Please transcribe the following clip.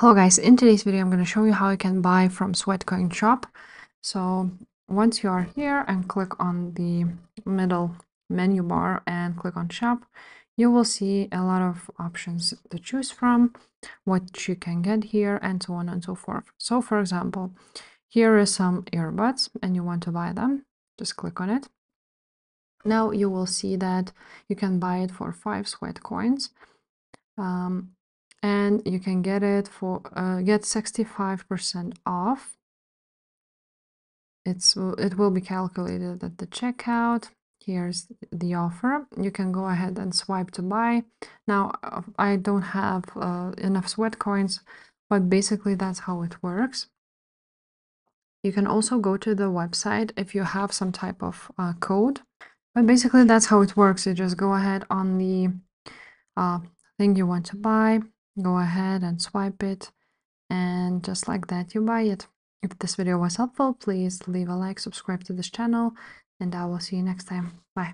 Hello guys, in today's video I'm going to show you how you can buy from SweatCoin shop. So once you are here and click on the middle menu bar and click on shop, you will see a lot of options to choose from, what you can get here, and so on and so forth. So for example, here is some earbuds and you want to buy them. Just click on it. Now you will see that you can buy it for 5 SweatCoins. And you can get it for get 65% off. It will be calculated at the checkout. Here's the offer. You can go ahead and swipe to buy. Now I don't have enough SweatCoins, but basically that's how it works. You can also go to the website if you have some type of code, but basically that's how it works. You just go ahead on the thing you want to buy, go ahead and swipe it, and just like that you buy it. If this video was helpful, please leave a like, subscribe to this channel, and I will see you next time. Bye.